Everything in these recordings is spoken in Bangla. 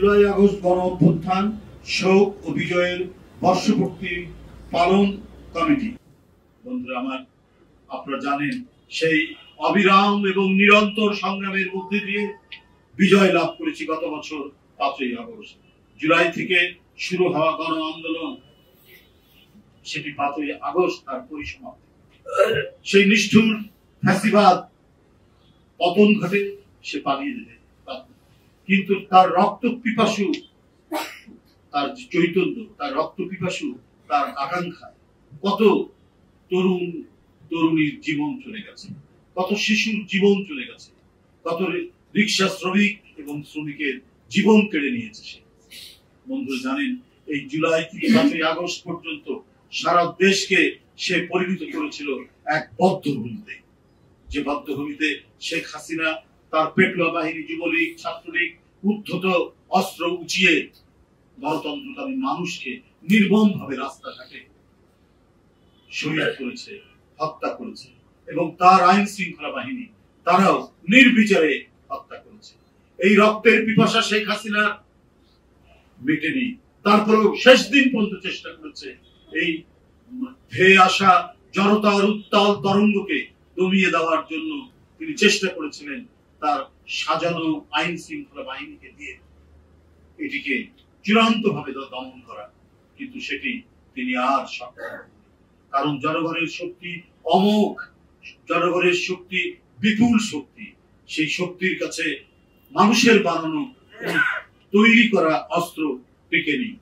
জুলাই আগস্ট গণ অভ্যুত্থান শোক ও বিজয়ের বর্ষপূর্তি পালন কমিটি। বন্ধুরা আমার, আপনারা জানেন সেই অবিরাম এবং নিরন্তর সংগ্রামের মধ্যে দিয়ে বিজয় লাভ করেছি গত বছর 5ই আগস্ট। জুলাই থেকে শুরু হওয়া গণ আন্দোলন, সেটি 5ই আগস্ট তার পরিসমাপ্তি। সেই নিষ্ঠুর ফ্যাসিবাদ পতন ঘটে, সে পালিয়ে দেবে, কিন্তু তার রক্ত পিপাসু, তার চৈতন্য, তার রক্ত পিপাসু, তার আকাঙ্ক্ষায় কত তরুণ তরুণীর জীবন চলে গেছে, কত শিশুর জীবন চলে গেছে, কত রিক্সা শ্রমিক এবং শ্রমিকের জীবন কেড়ে নিয়েছে সে। বন্ধুরা জানেন, এই জুলাই থেকে 5ই আগস্ট পর্যন্ত সারা দেশকে সে পরিণত করেছিল এক বদ্ধভূমিতে, যে বদ্ধভূমিতে শেখ হাসিনা তার পেটুয়া বাহিনী, যুবলীগ, ছাত্রলীগ উদ্ধত অস্ত্র উঁচিয়ে গণতন্ত্রকামী মানুষকে নির্মম ভাবে রাস্তাঘাটে শহীদ করেছে, হত্যা করেছে, এবং তার আইন শৃঙ্খলা বাহিনী তারাও নির্বিচারে হত্যা করেছে। এই রক্তের পিপাসা শেখ হাসিনা মেটেনি, তারপরেও শেষ দিন পর্যন্ত চেষ্টা করেছে এই ধেয়ে আসা জনতার উত্তাল তরঙ্গকে দমিয়ে দেওয়ার জন্য। তিনি চেষ্টা করেছিলেন তার সাজানো আইন শৃঙ্খলা বাহিনীকে দিয়ে এটিকে চূড়ান্ত ভাবে দমন করা, কিন্তু সেটি তিনি আর সক্ষম হননি। কারণ জনগণের শক্তি অমোঘ, জনগণের শক্তি বিপুল শক্তি। সেই শক্তির কাছে মানুষের বানানো তৈরি করা অস্ত্র টিকে নেই।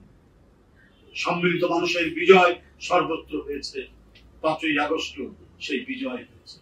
সম্মিলিত মানুষের বিজয় সর্বত্র হয়েছে, 5ই আগস্ট সেই বিজয় হয়েছে।